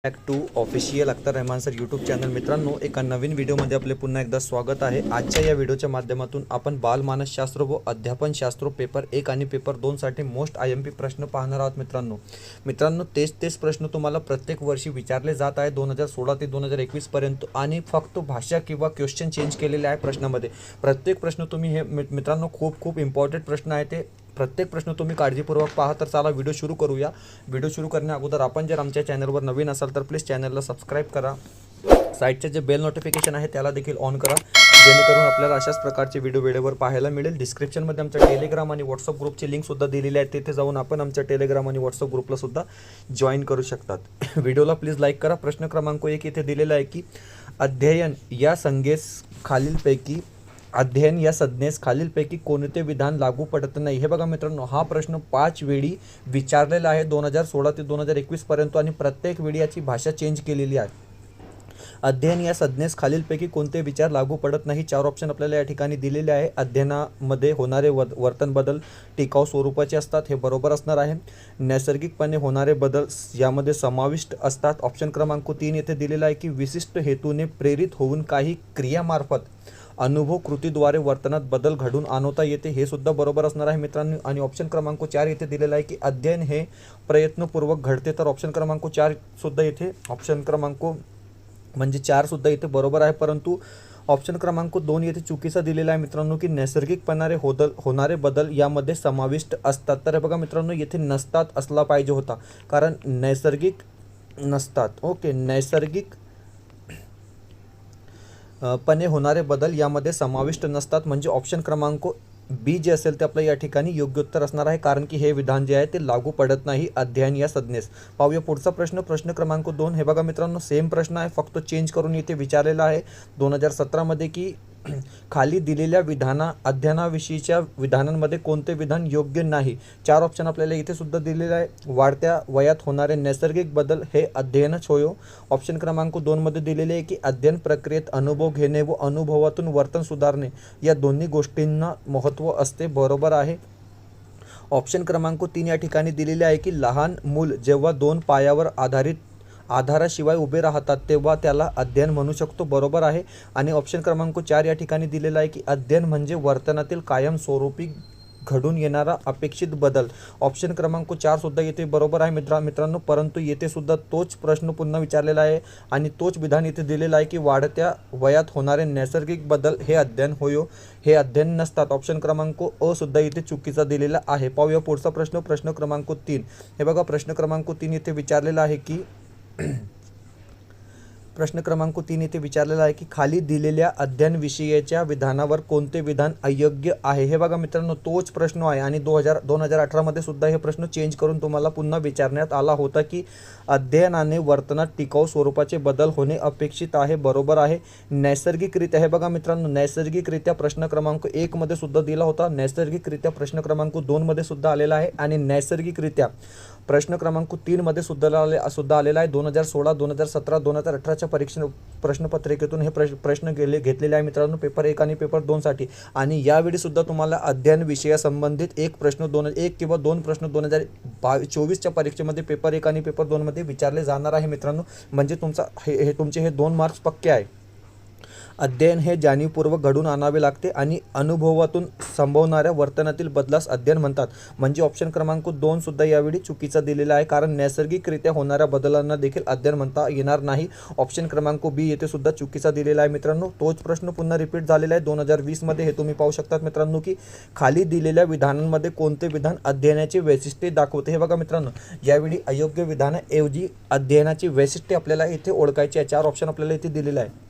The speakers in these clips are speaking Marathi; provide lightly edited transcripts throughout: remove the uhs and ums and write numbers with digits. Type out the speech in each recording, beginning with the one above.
Back to official Akhtar Rahman sir YouTube channel. मित्रांनो, एका नवीन व्हिडिओमध्ये आपले पुन्हा एकदा स्वागत आहे. आजच्या या व्हिडिओच्या माध्यमातून आपण बालमानसशास्त्र व अध्यापनशास्त्र पेपर 1 आणि पेपर 2 साठी मोस्ट IMP प्रश्न पाहणार आहोत. मित्रांनो तेच प्रश्न तुम्हाला प्रत्येक वर्षी विचारले जात आहे 2016 ते 2021 पर्यंत, आणि फक्त भाषा किंवा क्वेश्चन चेंज केलेले आहे प्रश्नामध्ये. प्रत्येक प्रश्न तुम्ही हे मित्रांनो खूप इम्पॉर्टंट प्रश्न आहे. ते प्रत्येक प्रश्न तुम्ही काळजीपूर्वक पहा. तर चला व्हिडिओ सुरू करूया. व्हिडिओ सुरू करण्या अगोदर आपण जर आमच्या चॅनलवर नवीन असाल तर प्लीज चॅनलला सबस्क्राईब करा. साईडचे जे बेल नोटिफिकेशन आहे त्याला देखील ऑन करा, जेणेकरून आपल्याला अशाच प्रकारचे व्हिडिओ वेळेवर पाहायला मिळेल. डिस्क्रिप्शनमध्ये आमच्या टेलिग्राम आणि व्हॉट्सअप ग्रुपची लिंकसुद्धा दिलेली आहे. तिथे जाऊन आपण आमच्या टेलिग्राम आणि व्हॉट्सअप ग्रुपला सुद्धा जॉईन करू शकतात. व्हिडिओला प्लीज लाईक करा. प्रश्न क्रमांक 1 इथे दिलेला आहे की अध्ययन या संज्ञेस खालीलपैकी कोणते विधान लागू पडत नाही. हे बघा मित्रांनो, हा प्रश्न 5 वेळी विचारलेला आहे 2016 ते 2021 पर्यंत, आणि प्रत्येक वेळी याची भाषा चेंज केलेली आहे. अध्ययन या संज्ञेस खालीलपैकी कोणते विचार लागू पडत नाही. 4 ऑप्शन आपल्याला या ठिकाणी दिलेले आहे. अध्ययनामध्ये होणारे वर्तन बदल टिकाऊ स्वरूपाचे असतात, हे बरोबर असणार आहे. नैसर्गिकपणे होणारे बदल यामध्ये समाविष्ट असतात. ऑप्शन क्रमांक 3 येथे दिलेला आहे की विशिष्ट हेतूने प्रेरित होऊन काही क्रियामार्फत अनुभव कृतीद्वारे वर्तनात बदल घडून आणता येते, हे सुद्धा बरोबर असणार आहे मित्रांनो. आणि ऑप्शन क्रमांक 4 येथे दिलेला आहे की अध्ययन हे प्रयत्नपूर्वक घडते. तर ऑप्शन क्रमांक 4 सुद्धा इथे ऑप्शन क्रमांक 4 सुद्धा इथे बरोबर आहे. परंतु ऑप्शन क्रमांक 2 येथे चुकीचा दिलेला आहे मित्रांनो की नैसर्गिकपणे होणारे बदल यामध्ये समाविष्ट असतात. तर बघा मित्रांनो, येथे नसतात असला पाहिजे होता, कारण नैसर्गिक नसतात. ओके, नैसर्गिक पणे होणारे बदल यामध्ये समाविष्ट नसतात, म्हणजे ऑप्शन क्रमांक बी जे असेल ते आपलं या ठिकाणी योग्य उत्तर असणार आहे, कारण की हे विधान जे आहे ते लागू पडत नाही अध्ययन या संज्ञेस. पाहूया पुढचा प्रश्न क्रमांक 2. हे बघा मित्रांनो, सेम प्रश्न आहे, फक्त चेंज करून इथे विचारलेला आहे 2017 मध्ये की खाली दिलेल्या अध्ययनाविषयीच्या विधानांमध्ये कोणते विधान योग्य नाही. 4 ऑप्शन आपल्याला इथे सुद्धा दिलेले आहे. वाढत्या वयात होणारे नैसर्गिक बदल हे अध्ययनच होय. ऑप्शन क्रमांक 2 मध्ये दिलेले आहे की अध्ययन प्रक्रियेत अनुभव घेणे व अनुभवातून वर्तन सुधारणे या दोन्ही गोष्टींना महत्त्व असते, बरोबर आहे. ऑप्शन क्रमांक 3 या ठिकाणी दिलेले आहे की लहान मूल जेव्हा 2 पायावर आधाराशिवाय उभे राहतात तेव्हा त्याला अध्ययन म्हणू शकतो, बरोबर आहे. आणि ऑप्शन क्रमांक 4 या ठिकाणी दिलेला आहे की अध्ययन म्हणजे वर्तनातील कायमस्वरूपी घडून येणारा अपेक्षित बदल. ऑप्शन क्रमांक 4 सुद्धा येथे बरोबर आहे मित्रांनो, परंतु येथे सुद्धा तोच प्रश्न पुन्हा विचारलेला आहे आणि तोच विधान इथे दिलेला आहे की वाढत्या वयात होणारे नैसर्गिक बदल हे अध्ययन होय, हे अध्ययन नसतात. ऑप्शन क्रमांक अ सुद्धा इथे चुकीचा दिलेला आहे. पाहूया पुढचा प्रश्न क्रमांक 3. हे बघा, प्रश्न क्रमांक 3 इथे विचारलेला आहे की प्रश्न क्रमांक 3 येथे विचारलेला आहे की खाली दिलेल्या अध्ययनविषयीच्या विधानावर कोणते विधान अयोग्य आहे. हे बघा मित्रांनो, तोच प्रश्न आहे आणि 2018 मध्ये सुद्धा हे प्रश्न चेंज करून तुम्हाला पुन्हा विचारण्यात आला होता की अध्ययनाने वर्तनात टिकाऊ स्वरूपाचे बदल होणे अपेक्षित आहे, बरोबर आहे. नैसर्गिकरित्या, हे बघा मित्रांनो, नैसर्गिकरित्या प्रश्न क्रमांक 1 मध्ये सुद्धा दिला होता. नैसर्गिकरित्या प्रश्न क्रमांक 2 मध्ये सुद्धा आलेला आहे आणि नैसर्गिकरित्या प्रश्न क्रमांक 3 मध्ये सुद्धा आलेला आहे. 2016, 2017, 2018च्या प्रश्नपत्रिकेतून हे प्रश्न घेतलेले आहे मित्रांनो, पेपर 1 आणि पेपर 2 साठी. आणि यावेळी सुद्धा तुम्हाला अध्ययन विषयासंबंधित एक किंवा 2 प्रश्न 2024च्या परीक्षेमध्ये पेपर 1 आणि पेपर 2 मध्ये विचारले जाणार आहे मित्रांनो. म्हणजे तुमचे हे 2 मार्क्स पक्के आहे. अध्ययन हे जाणीवपूर्वक घडून आणावे लागते आणि अनुभवातून संभवणाऱ्या वर्तनातील बदलास अध्ययन म्हणतात. म्हणजे ऑप्शन क्रमांक 2 सुद्धा यावेळी चुकीचा दिलेला आहे, कारण नैसर्गिकरित्या होणाऱ्या बदलांना देखील अध्ययन म्हणता येणार नाही. ऑप्शन क्रमांक बी येथे सुद्धा चुकीचा दिलेला आहे मित्रांनो. तोच प्रश्न पुन्हा रिपीट झालेला आहे 2020 मध्ये. हे तुम्ही पाहू शकतात मित्रांनो की खाली दिलेल्या विधानांमध्ये कोणते विधान अध्ययनाची वैशिष्ट्ये दाखवते. हे बघा मित्रांनो, यावेळी अयोग्य विधानाऐवजी अध्ययनाची वैशिष्ट्ये आपल्याला इथे ओळखायची आहे. 4 ऑप्शन आपल्याला इथे दिलेले आहे.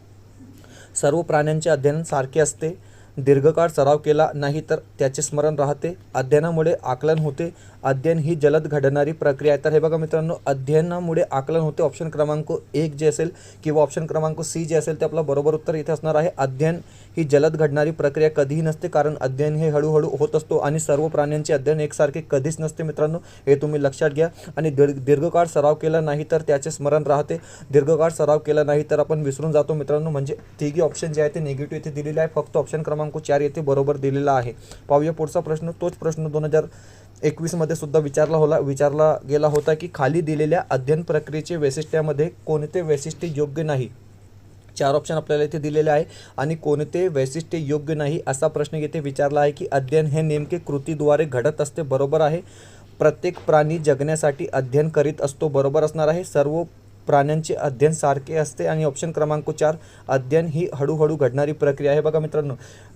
सर्व प्राण्यांचे अध्ययन सारखे असते. दीर्घकाळ सराव केला नाही तर त्याचे स्मरण राहते. अध्ययनामुळे आकलन होते. अध्ययन ही जलद घडणारी प्रक्रिया आहे. तर हे बघा मित्रांनो, अध्ययनामुळे आकलन होते. ऑप्शन क्रमांक 1 जे असेल किंवा ऑप्शन क्रमांक सी जे असेल ते आपलं बरोबर उत्तर इथे असणार आहे. अध्ययन ही जलद घडणारी प्रक्रिया कधीही नसते, कारण अध्ययन हे हळूहळू होत असतो आणि सर्व प्राण्यांचे अध्ययन एकसारखे कधीच नसते मित्रांनो, हे तुम्ही लक्षात घ्या. आणि दीर्घकाळ सराव केला नाही तर त्याचे स्मरण राहते. दीर्घकाळ सराव केला नाही तर आपण विसरून जातो मित्रांनो. म्हणजे तिघी ऑप्शन जे आहे ते निगेटिव्ह इथे दिलेले आहे. फक्त ऑप्शन क्रमांक 4 येथे बरोबर दिलेला आहे. पाहूया पुढचा प्रश्न. तोच प्रश्न 21मध्ये सुद्धा विचारला गेला होता की खाली दिलेल्या अध्ययन प्रक्रियेचे वैशिष्ट्यामध्ये कोणते वैशिष्ट्य योग्य नाही. 4 ऑप्शन आपल्याला इथे दिलेले आहे आणि कोणते वैशिष्ट्य योग्य नाही असा प्रश्न येथे विचारला आहे की अध्ययन हे नेमके कृतीद्वारे घडत असते, बरोबर आहे. प्रत्येक प्राणी जगण्यासाठी अध्ययन करीत असतो, बरोबर असणार आहे. सर्व प्राण्यांचे अध्ययन सारखे असते आणि ऑप्शन क्रमांक 4 अध्ययन ही हळूहळू घडणारी प्रक्रिया आहे. बघा मित्रांनो,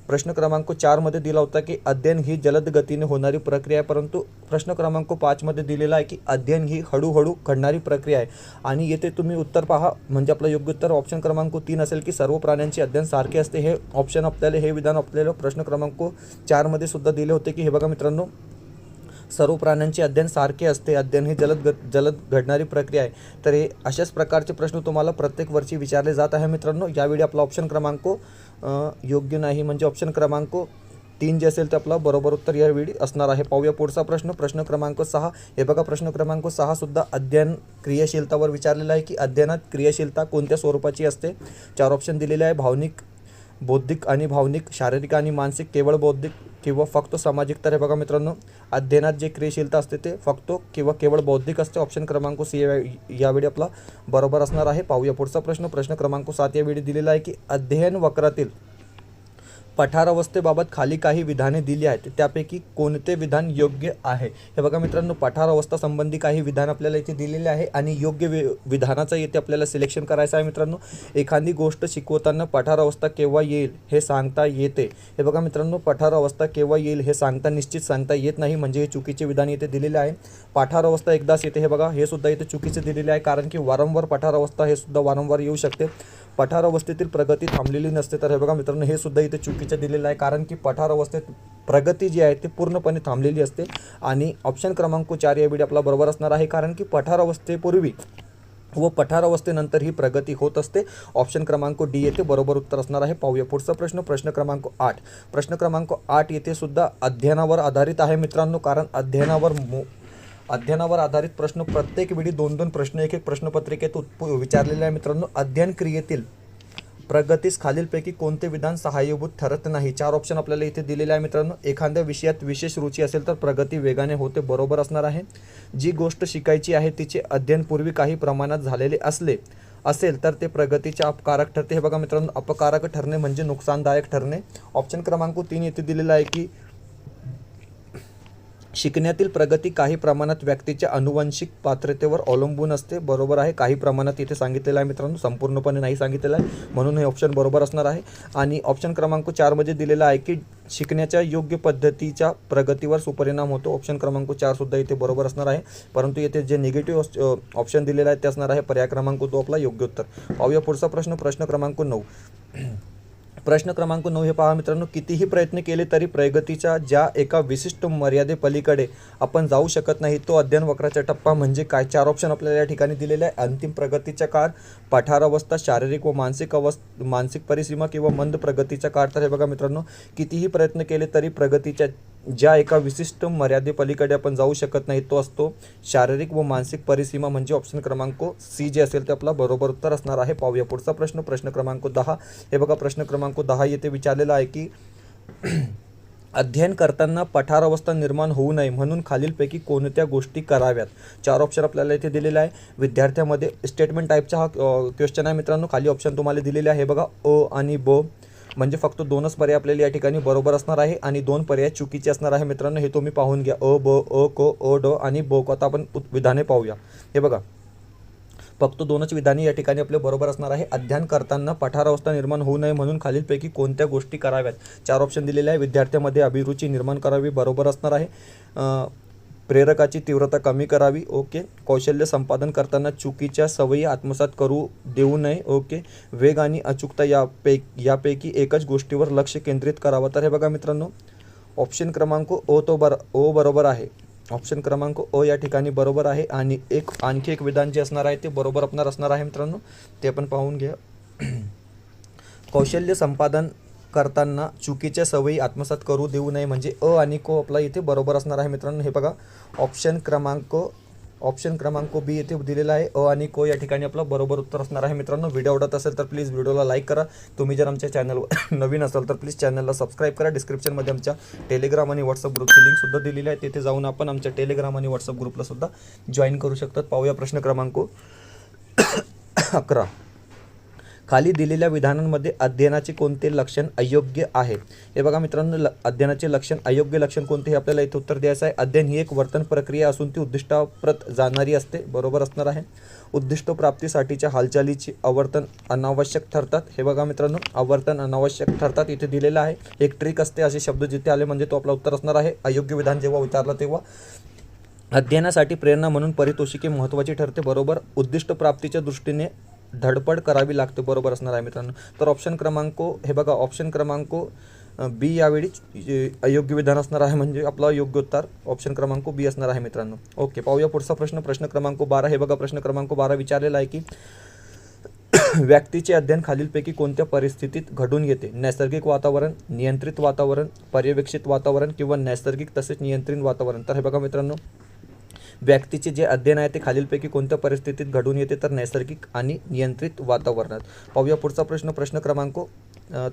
प्रश्न क्रमांक 4 मध्ये दिला होता की अध्ययन ही जलद गतीने होणारी प्रक्रिया आहे, परंतु प्रश्न क्रमांक 5 मध्ये दिलेला आहे की अध्ययन ही हळूहळू घडणारी प्रक्रिया आहे. आणि येथे तुम्ही उत्तर पहा, म्हणजे आपलं योग्य उत्तर ऑप्शन क्रमांक 3 असेल की सर्व प्राण्यांचे अध्ययन सारखे असते. हे ऑप्शन आपल्याला, हे विधान आपल्याला प्रश्न क्रमांक 4 मध्ये सुद्धा दिले होते की हे बघा मित्रांनो, सर्व प्राण्यांचे अध्ययन सारखे असते, अध्ययन ही जलद घडणारी प्रक्रिया आहे. तर हे अशाच प्रकारचे प्रश्न तुम्हाला प्रत्येक वर्षी विचारले जात आहे मित्रांनो. यावेळी आपला ऑप्शन क्रमांक योग्य नाही, म्हणजे ऑप्शन क्रमांक 3 जे असेल ते आपलं बरोबर उत्तर यावेळी असणार आहे. पाहूया पुढचा प्रश्न, प्रश्न क्रमांक 6. हे बघा, प्रश्न क्रमांक 6 सुद्धा अध्ययन क्रियाशीलतावर विचारलेला आहे की अध्ययनात क्रियाशीलता कोणत्या स्वरूपाची असते. 4 ऑप्शन दिलेले आहे, भावनिक, बौद्धिक आणि भावनिक, शारीरिक आणि मानसिक, केवळ बौद्धिक किंवा फक्त सामाजिक. तर हे बघा मित्रांनो, अध्ययनात जे क्रियाशीलता असते ते फक्त किंवा केवळ बौद्धिक असते. ऑप्शन क्रमांक सी यावेळी आपला बरोबर असणार आहे. पाहूया पुढचा प्रश्न, प्रश्न क्रमांक 7 यावेळी दिलेला आहे की अध्ययन वक्रातील पठारावस्थेबाबत खाली काही विधाने दिली आहेत, त्यापैकी कोणते विधान योग्य आहे. हे बघा मित्रांनो, पठारावस्था संबंधी काही विधान आपल्याला इथे दिलेले आहे आणि योग्य विधानाचं येथे आपल्याला सिलेक्शन करायचं आहे मित्रांनो. एखादी गोष्ट शिकवताना पठारावस्था केव्हा येईल हे सांगता येते. हे बघा मित्रांनो, पठारावस्था केव्हा येईल हे निश्चित सांगता येत नाही, म्हणजे हे चुकीचे विधान इथे दिलेले आहे. पठारावस्था एकदाच येते, हे बघा, हे सुद्धा इथे चुकीचे दिलेले आहे, कारण की वारंवार पठारावस्था हे सुद्धा वारंवार येऊ शकते. पठारावस्थेतील प्रगती थांबलेली नसते. तर हे बघा मित्रांनो, हे सुद्धा इथे चुकीचं दिलेलं आहे, कारण की पठारावस्थेत प्रगती जी आहे ती पूर्णपणे थांबलेली असते. आणि ऑप्शन क्रमांक 4 यावेळी आपला बरोबर असणार आहे, कारण की पठारावस्थेपूर्वी व पठारावस्थेनंतर ही प्रगती होत असते. ऑप्शन क्रमांक डी येथे बरोबर उत्तर असणार आहे. पाहूया पुढचा प्रश्न, प्रश्न क्रमांक 8. प्रश्न क्रमांक 8 येथे सुद्धा अध्ययनावर आधारित आहे मित्रांनो, कारण अध्ययनावर आधारित प्रश्न प्रत्येक वेळी 2-2 प्रश्न एक प्रश्नपत्रिकेत विचारलेले आहे मित्रांनो. अध्ययन क्रियेतील प्रगतीस खालीलपैकी कोणते विधान सहाय्यभूत ठरत नाही. 4 ऑप्शन आपल्याला इथे दिलेले आहे मित्रांनो. एखाद्या विषयात विशेष रुची असेल तर प्रगती वेगाने होते, बरोबर असणार आहे. जी गोष्ट शिकायची आहे तिचे अध्ययन पूर्वी काही प्रमाणात झालेले असेल तर ते प्रगतीचे अपकारक ठरते. हे बघा मित्रांनो, अपकारक ठरणे म्हणजे नुकसानदायक ठरणे. ऑप्शन क्रमांक 3 येथे दिलेला आहे की शिकण्यातील प्रगती काही प्रमाणात व्यक्तीच्या आनुवंशिक पात्रतेवर अवलंबून असते, बरोबर आहे. काही प्रमाणात इथे सांगितलेलं आहे मित्रांनो, संपूर्णपणे नाही सांगितलेलं आहे, म्हणून हे ऑप्शन बरोबर असणार आहे. आणि ऑप्शन क्रमांक 4 मध्ये दिलेला आहे की शिकण्याच्या योग्य पद्धतीच्या प्रगतीवर सुपरिणाम होतो. ऑप्शन क्रमांक 4 सुद्धा इथे बरोबर असणार आहे, परंतु येथे जे निगेटिव्ह ऑप्शन दिलेला आहे ते असणार आहे पर्याय क्रमांक 2 आपला योग्य उत्तर. पाहूया पुढचा प्रश्न, प्रश्न क्रमांक 9. प्रश्न क्रमांक 9 हे पहा मित्रांनो, कितीही प्रयत्न केले तरी प्रगतीच्या ज्या एका विशिष्ट मर्यादेपलीकडे आपण जाऊ शकत नाही तो अध्ययन वक्राचा टप्पा म्हणजे काय. 4 ऑप्शन आपल्याला या ठिकाणी दिलेले आहे. अंतिम प्रगतीचा काळ, पठारावस्था, शारीरिक व मानसिक परिसीमा किंवा मंद प्रगतीचा काळ. तर हे बघा मित्रांनो, कितीही प्रयत्न केले तरी प्रगतीच्या ज्या एका विशिष्ट मर्यादेपलीकडे आपण जाऊ शकत नाही तो असतो शारीरिक व मानसिक परिसीमा, म्हणजे ऑप्शन क्रमांक सी जे असेल ते आपला बरोबर उत्तर असणार आहे. पाहूया पुढचा प्रश्न, प्रश्न क्रमांक 10. हे बघा, प्रश्न क्रमांक 10 येथे विचारलेला आहे की अध्ययन करताना पठारावस्था निर्माण होऊ नये म्हणून खालीलपैकी कोणत्या गोष्टी कराव्यात. 4 ऑप्शन आपल्याला इथे दिलेला आहे. विद्यार्थ्यामध्ये स्टेटमेंट टाईपचा हा क्वेश्चन आहे मित्रांनो. खाली ऑप्शन तुम्हाला दिलेले आहे बघा, अ आणि ब, म्हणजे फक्त 2च पर्याय आपल्याला या ठिकाणी बरोबर असणार आहे आणि 2 पर्याय चुकीचे असणार आहे मित्रांनो. हे तुम्ही पाहून घ्या, अ ब, अ क, अ ड आणि ब क. आता आपण विधाने पाहूया. हे बघा, फक्त 2च विधाने या ठिकाणी आपले बरोबर असणार आहे. अध्ययन करताना पठारावस्था निर्माण होऊ नये म्हणून खालीलपैकी कोणत्या गोष्टी कराव्यात. 4 ऑप्शन दिलेले आहे. विद्यार्थ्यामध्ये अभिरुची निर्माण करावी, बरोबर असणार आहे. प्रेरकाची तीव्रता कमी करावी, ओके. कौशल्य संपादन करताना चुकीच्या सवयी आत्मसात करू देऊ नये, ओके. वेग आणि अचूकता यापैकी एकच गोष्टीवर लक्ष केंद्रित करावं. तर हे बघा मित्रांनो, ऑप्शन क्रमांक ओ बरोबर आहे. ऑप्शन क्रमांक अ या ठिकाणी बरोबर आहे. आणि आणखी एक विधान जे असणार आहे ते बरोबर असणार आहे मित्रांनो, ते आपण पाहून घ्या. कौशल्य संपादन करताना चुकीच्या सवयी आत्मसात करू देऊ नये, म्हणजे अ आणि को आपला इथे बरोबर असणार आहे मित्रांनो. हे बघा, ऑप्शन क्रमांक ऑप्शन क्रमांक बी येथे दिलेला आहे, अ आणि को या ठिकाणी आपलं बरोबर उत्तर असणार आहे. मित्रांनो, व्हिडिओ आवडत असेल तर प्लीज व्हिडिओला लाईक करा. तुम्ही जर आमच्या चॅनलवर नवीन असाल तर प्लीज चॅनलला सबस्क्राईब करा. डिस्क्रिप्शनमध्ये आमच्या टेलिग्राम आणि व्हॉट्सअप ग्रुपची लिंकसुद्धा दिलेली आहे, तिथे जाऊन आपण आमच्या टेलिग्राम आणि व्हॉट्सअप ग्रुपला सुद्धा जॉईन करू शकतात. पाहूया प्रश्न क्रमांक 11. खाली दिलेल्या विधानांमध्ये अध्ययनाचे कोणते लक्षण अयोग्य आहे? हे बघा मित्रांनो, अध्ययनाचे लक्षण अयोग्य लक्षण कोणते हे आपल्याला इथे उत्तर द्यायचं आहे. अध्ययन ही एक वर्तन प्रक्रिया असून ती उद्दिष्टाप्रत जाणारी असते, बरोबर असणार आहे. उद्दिष्ट प्राप्तीसाठीच्या हालचालीची आवर्तन अनावश्यक ठरतात. हे बघा मित्रांनो, आवर्तन अनावश्यक ठरतात इथे दिलेलं आहे. एक ट्रिक असते, असे शब्द जिथे आले म्हणजे तो आपला उत्तर असणार आहे. अयोग्य विधान जेव्हा विचारलं तेव्हा अध्ययनासाठी प्रेरणा म्हणून पारितोषिके महत्त्वाची ठरते, बरोबर. उद्दिष्ट प्राप्तीच्या दृष्टीने धडपड करावी लागते, बरोबर असणार आहे मित्रांनो. तर ऑप्शन क्रमांक हे बघा, ऑप्शन क्रमांक बी यावेळी अयोग्य विधान असणार आहे, म्हणजे आपला योग्य उत्तर ऑप्शन क्रमांक बी असणार आहे मित्रांनो. ओके, पाहूया पुढचा प्रश्न. प्रश्न क्रमांक 12. हे बघा, प्रश्न क्रमांक 12 विचारलेला आहे की व्यक्तीचे अध्ययन खालीलपैकी कोणत्या परिस्थितीत घडून येते? नैसर्गिक वातावरण, नियंत्रित वातावरण, पर्यवेक्षित वातावरण किंवा नैसर्गिक तसेच नियंत्रित वातावरण. तर हे बघा मित्रांनो, व्यक्तीचे जे अध्ययन आहे ते खालीलपैकी कोणत्या परिस्थितीत घडून येते? तर नैसर्गिक आणि नियंत्रित वातावरणात. पाहूया पुढचा प्रश्न. प्रश्न क्रमांक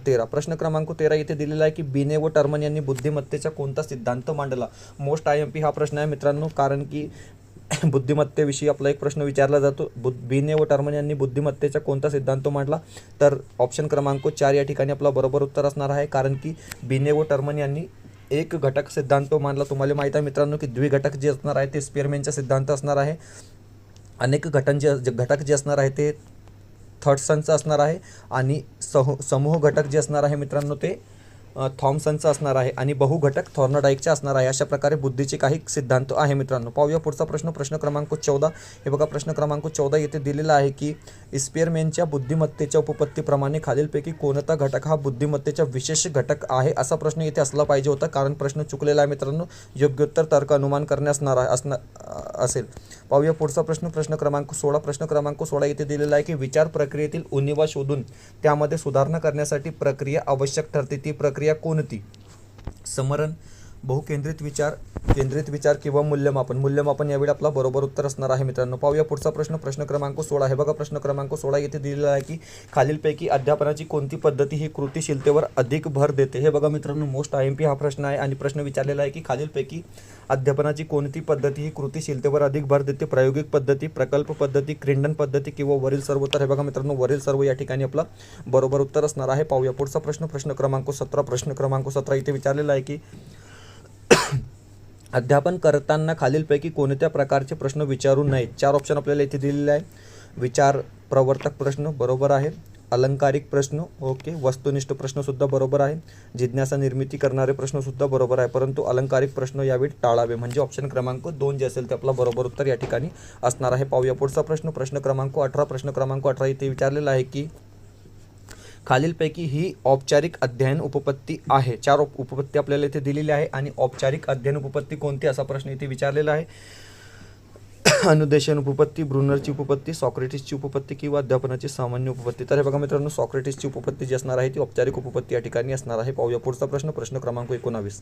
13. प्रश्न क्रमांक 13 इथे दिलेला आहे की बिने व टर्मन यांनी बुद्धिमत्तेचा कोणता सिद्धांत मांडला? मोस्ट IMP हा प्रश्न आहे मित्रांनो, कारण की बुद्धिमत्तेविषयी आपला एक प्रश्न विचारला जातो. बिने व टर्मन यांनी बुद्धिमत्तेचा कोणता सिद्धांत मांडला? तर ऑप्शन क्रमांक 4 या ठिकाणी आपला बरोबर उत्तर असणार आहे, कारण की बिने व टर्मन यांनी एक घटक सिद्धांत मांडला. तुम्हाला माहीत आहे मित्रांनो की द्विघटक जे असणार आहे ते स्पेअरमॅनचा सिद्धांत असणार आहे. अनेक घटक जे असणार आहे ते थॉम्पसनचं असणार आहे, आणि समूह घटक जे असणार आहे मित्रांनो ते थॉम्पसनचा असणार आहे, आणि बहुघटक थॉर्नडाईकचा असणार आहे. अशा प्रकारे बुद्धीचे काही सिद्धांत आहे मित्रांनो. पाहूया पुढचा प्रश्न. प्रश्न क्रमांक 14. हे बघा, प्रश्न क्रमांक 14 येथे दिलेला आहे की स्पेअरमॅनच्या बुद्धिमत्तेच्या उपपत्तीप्रमाणे खालीलपैकी कोणता घटक हा बुद्धिमत्तेचा विशेष घटक आहे? असा प्रश्न इथे असला पाहिजे होता, कारण प्रश्न चुकलेला आहे मित्रांनो. योग्य उत्तर तर्क अनुमान करणे असेल. पाहूया पुढचा प्रश्न. प्रश्न क्रमांक 16. प्रश्न क्रमांक 16 येथे दिलेला आहे की विचार प्रक्रियेतील उणिवा शोधून त्यामध्ये सुधारणा करण्यासाठी प्रक्रिया आवश्यक ठरते. ती प्रक्रिया कोणती? समरण, बहुकेंद्रित विचार, केंद्रित विचार किंवा मूल्यमापन. मूल्यमापन यावेळी आपला बरोबर उत्तर असणार आहे मित्रांनो. पाहूया पुढचा प्रश्न. प्रश्न क्रमांक 16. हे बघा, प्रश्न क्रमांक 16 येथे दिलेला आहे की खालीलपैकी अध्यापनाची कोणती पद्धती ही कृतीशीलतेवर अधिक भर देते? हे बघा मित्रांनो, मोस्ट IMP हा प्रश्न आहे, आणि प्रश्न विचारलेला आहे की खालीलपैकी अध्यापनाची कोणती पद्धती ही कृतीशीलतेवर अधिक भर देते? प्रायोगिक पद्धती, प्रकल्प पद्धती, क्रिंडन पद्धती किंवा वरील सर्व. तर हे बघा मित्रांनो, वरील सर्व या ठिकाणी आपला बरोबर उत्तर असणार आहे. पाहूया पुढचा प्रश्न. प्रश्न क्रमांक 17. प्रश्न क्रमांक 17 इथे विचारलेला आहे की अध्यापन करताना खालीलपैकी कोणत्या प्रकारचे प्रश्न विचारू नयेत? 4 ऑप्शन आपल्याला इथे दिलेले आहे. विचार प्रवर्तक प्रश्न बरोबर आहे, अलंकारिक प्रश्न ओके, वस्तुनिष्ठ प्रश्नसुद्धा बरोबर आहे, जिज्ञासा निर्मिती करणारे प्रश्नसुद्धा बरोबर आहे, परंतु अलंकारिक प्रश्न यावेळी टाळावे, म्हणजे ऑप्शन क्रमांक 2 जे असेल ते आपला बरोबर उत्तर या ठिकाणी असणार आहे. पाहूया पुढचा प्रश्न. प्रश्न क्रमांक 18. प्रश्न क्रमांक 18 इथे विचारलेला आहे की खालीलपैकी ही औपचारिक अध्ययन उपपत्ती आहे. 4 उपपत्ती आपल्याला इथे दिलेली आहे, आणि औपचारिक अध्ययन उपपत्ती कोणती असा प्रश्न इथे विचारलेला आहे. अनुदेशन उपपत्ती, ब्रुनरची उपपत्ती, सॉक्रेटिसची उपपत्ती किंवा अध्यापनाची सामान्य उपपत्ती. तर हे बघा मित्रांनो, सॉक्रेटिसची उपपत्ती जी असणार आहे ती औपचारिक उपपत्ती या ठिकाणी असणार आहे. पाहूया पुढचा प्रश्न. प्रश्न क्रमांक 19.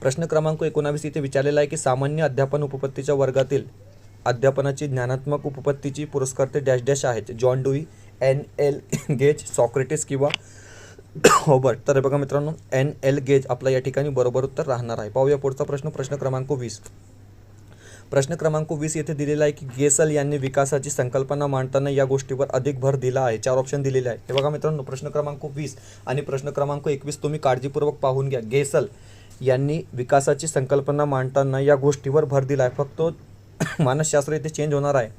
प्रश्न क्रमांक 19 इथे विचारलेला आहे की सामान्य अध्यापन उपपत्तीच्या वर्गातील अध्यापनाची ज्ञानात्मक उपपत्तीची पुरस्कर्ते डॅश डॅश आहेत? John dewy, N.L. Gauge, Socrates किंवा हॉबर्ट. तर हे बघा मित्रांनो, N.L. गेज आपला या ठिकाणी बरोबर उत्तर राहणार आहे. पाहूया पुढचा प्रश्न. प्रश्न क्रमांक 20. प्रश्न क्रमांक 20 येथे दिलेला आहे की गेसल यांनी विकासाची संकल्पना मांडताना या गोष्टीवर अधिक भर दिला आहे. 4 ऑप्शन दिलेले आहे. हे बघा मित्रांनो, प्रश्न क्रमांक 20 आणि प्रश्न क्रमांक 21 तुम्ही काळजीपूर्वक पाहून घ्या. गेसल यांनी विकासाची संकल्पना मांडताना या गोष्टीवर भर दिला आहे. फक्त मानसशास्त्र इथे चेंज होणार आहे,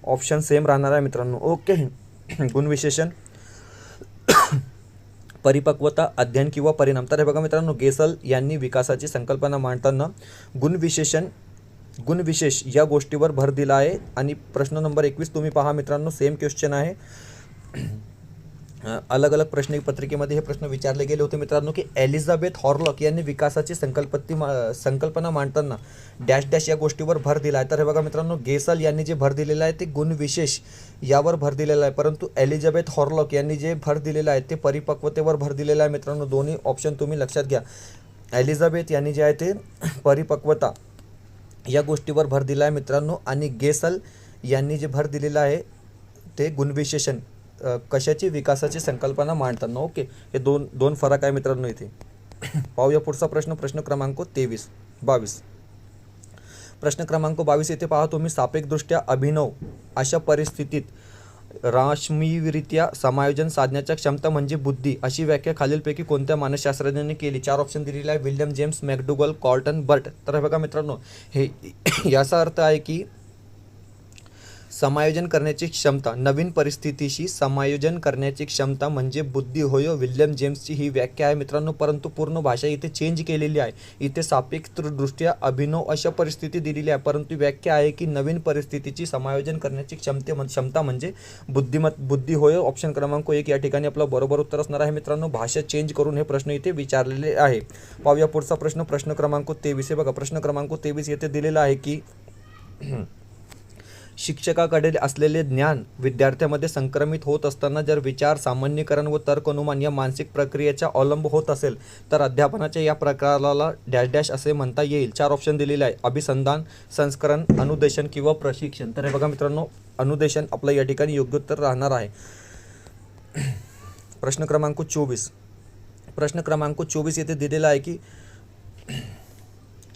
ऑप्शन सेम राहणार आहे मित्रांनो. ओके. गुणविशेषण, परिपक्वता, अध्ययन किंवा परिणाम. तर हे बघा मित्रांनो, गेसल यांनी विकासाची संकल्पना मांडताना गुणविशेष या गोष्टीवर भर दिला आहे. आणि प्रश्न नंबर 21 तुम्ही पहा मित्रांनो, सेम क्वेश्चन आहे. अलग अलग प्रश्न पत्रिकेमध्ये हे प्रश्न विचारले गेले होते मित्रांनो की एलिझाबेथ हॉर्लॉक यांनी विकासाची संकल्पना मांडताना डॅश डॅश या गोष्टीवर भर दिला आहे. तर हे बघा मित्रांनो, गेसल यांनी जे भर दिलेलं आहे ते गुणविशेष यावर भर दिलेला आहे, परंतु एलिझाबेथ हॉर्लॉक यांनी जे भर दिलेलं आहे ते परिपक्वतेवर भर दिलेलं आहे मित्रांनो. दोन्ही ऑप्शन तुम्ही लक्षात घ्या. एलिझाबेथ यांनी जे आहे ते परिपक्वता या गोष्टीवर भर दिला आहे मित्रांनो. आणि गेसल यांनी जे भर दिलेलं आहे ते गुणविशेषण कशाची विकासाची संकल्पना मांडताना. ओके, हे दोन फरक आहे मित्रांनो इथे. पाहूया पुढचा प्रश्न क्रमांक 22. प्रश्न क्रमांक 22 येथे पहा तुम्ही. सापेक्षदृष्ट्या अभिनव अशा परिस्थितीत राशमीरित्या समायोजन साधण्याच्या क्षमता म्हणजे बुद्धी अशी व्याख्या खालीलपैकी कोणत्या मानसशास्त्रज्ञांनी केली. 4 ऑप्शन दिलेले आहे. William James, McDougall, Colton, Burt. तर हे बघा मित्रांनो, हे याचा अर्थ आहे की समायोजन करण्याची क्षमता, नवीन परिस्थितीशी समायोजन करण्याची क्षमता म्हणजे बुद्धी होय. विल्यम जेम्सची ही व्याख्या आहे मित्रांनो, परंतु पूर्ण भाषा इथे चेंज केलेली आहे. इथे सापेक्षदृष्ट्या अभिनव अशा परिस्थिती दिलेली आहे, परंतु व्याख्या आहे की नवीन परिस्थितीची समायोजन करण्याची क्षमता म्हणजे बुद्धी होय. ऑप्शन क्रमांक 1 या ठिकाणी आपलं बरोबर उत्तर असणार आहे मित्रांनो. भाषा चेंज करून हे प्रश्न इथे विचारलेले आहे. पाहूया पुढचा प्रश्न क्रमांक 23 आहे बघा. प्रश्न क्रमांक 23 येथे दिलेला आहे की शिक्षकाकडे असलेले ज्ञान विद्यार्थ्यामध्ये संक्रमित होत असताना जर विचार, सामान्यीकरण व तर्क अनुमान या मानसिक प्रक्रियेचा अवलंब होत असेल तर अध्यापनाच्या या प्रकाराला डॅश डॅश असे म्हणता येईल. 4 ऑप्शन दिलेले आहे. अभिसंधान, संस्करण, अनुदेशन किंवा प्रशिक्षण. तर हे बघा मित्रांनो, अनुदेशन आपलं या ठिकाणी योग्य उत्तर राहणार आहे. प्रश्न क्रमांक 24 येथे दिलेला आहे की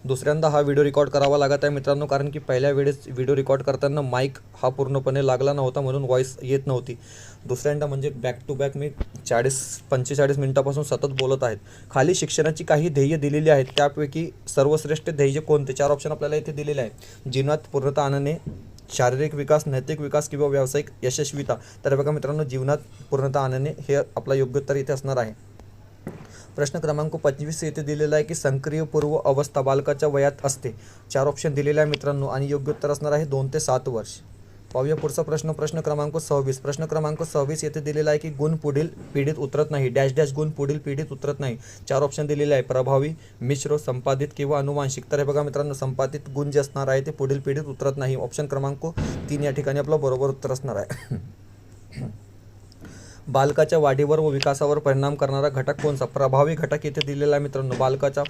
दुसऱ्यांदा हा व्हिडिओ रेकॉर्ड करावा लागत आहे मित्रांनो, कारण की पहिल्या वेळेस व्हिडिओ रेकॉर्ड करताना माईक हा पूर्णपणे लागला नव्हता, म्हणून व्हॉईस येत नव्हती. दुसऱ्यांदा म्हणजे बॅक टू बॅक मी 45 मिनिटापासून सतत बोलत आहेत. खाली शिक्षणाची काही ध्येय दिलेली आहेत, त्यापैकी सर्वश्रेष्ठ ध्येय कोणते. 4 ऑप्शन आपल्याला इथे दिलेले आहे. जीवनात पूर्णता आणणे, शारीरिक विकास, नैतिक विकास किंवा व्यावसायिक यशस्वीता. तर बघा मित्रांनो, जीवनात पूर्णता आणणे हे आपला योग्य उत्तर इथे असणार आहे. प्रश्न क्रमांक 25 येथे दिलेला आहे की सक्रिय पूर्व अवस्था बालकाच्या वयात असते. 4 ऑप्शन दिलेले आहे मित्रांनो आणि योग्य उत्तर असणार आहे 2 ते 7 वर्ष. पाहूया पुढचा प्रश्न क्रमांक 26. प्रश्न क्रमांक 26 येथे दिलेला आहे की गुण पुढील पिढीत उतरत नाही. डॅश डॅश गुण पुढील पिढीत उतरत नाही. 4 ऑप्शन दिलेले आहे. प्रभावी, मिश्र, संपादित किंवा अनुवांशिक. तर हे बघा मित्रांनो, संपादित गुण जे असणार आहे ते पुढील पिढीत उतरत नाही. ऑप्शन क्रमांक 3 या ठिकाणी आपलं बरोबर उत्तर असणार आहे. बालकाच्या वाढीवर व विकासावर परिणाम करणारा घटक कोणता. प्रभावी घटक इथे दिलेला आहे मित्रांनो. बालकाच्या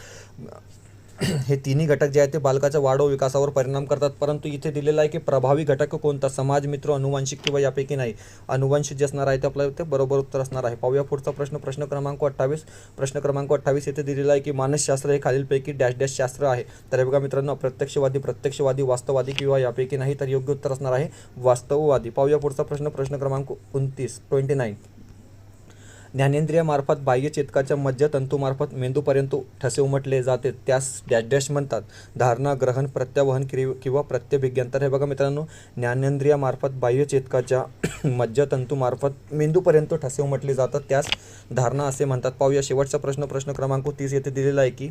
हे तिन्ही घटक जे आहेत ते बालकाच्या वाढ व विकासावर परिणाम करतात, परंतु इथे दिलेला आहे की प्रभावी घटक कोणता. समाज, मित्र, अनुवांशिक किंवा यापैकी नाही. अनुवांशिक जे असणार आहे ते आपल्याला ते बरोबर उत्तर असणार आहे. पाहूया पुढचा प्रश्न क्रमांक 28. प्रश्न क्रमांक 28 येथे दिलेला आहे की मानसशास्त्र हे खालीलपैकी डॅश डॅश शास्त्र आहे. तर हे बघा मित्रांनो, प्रत्यक्षवादी, वास्तववादी किंवा यापैकी नाही. तर योग्य उत्तर असणार आहे वास्तववादी. पाहूया पुढचा प्रश्न क्रमांक 29. ज्ञानेंद्रियामार्फत बाह्य चेतकाच्या मज्जातंतूमार्फत मेंदूपर्यंत ठसे उमटले जाते, त्यास डॅश डॅश म्हणतात. धारणा, ग्रहण, प्रत्यावहन किंवा प्रत्यभिज्ञान. तर हे बघा मित्रांनो, ज्ञानेंद्रियामार्फत बाह्य चेतकाच्या मज्जातंतूमार्फत मेंदूपर्यंत ठसे उमटले जातात, त्यास धारणा असे म्हणतात. पाहूया शेवटचा प्रश्न क्रमांक 30 येथे दिलेला आहे की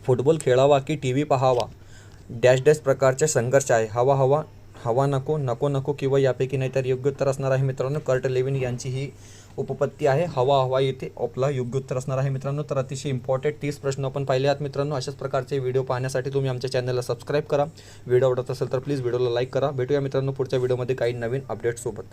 फुटबॉल खेळावा की टी व्ही पाहावा. डॅश डॅश प्रकारचे संघर्ष आहे. हवा नको किंवा यापैकी नाही. तर योग्य उत्तर असणार आहे मित्रांनो कर्ट लेविन यांची ही उपपत्ती आहे. हवा येथे आपला योग्य उत्तर असणार आहे मित्रांनो. तर अतिशय इम्पॉर्टंट 30 प्रश्न आपण पाहिले आहेत मित्रांनो. अशाच प्रकारचे व्हिडिओ पाहण्यासाठी तुम्ही आमच्या चॅनलला सबस्क्राईब करा. व्हिडिओ आवडत असेल तर प्लीज व्हिडिओला लाईक करा. भेटूया मित्रांनो पुढच्या व्हिडिओमध्ये काही नवीन अपडेट्ससोबत.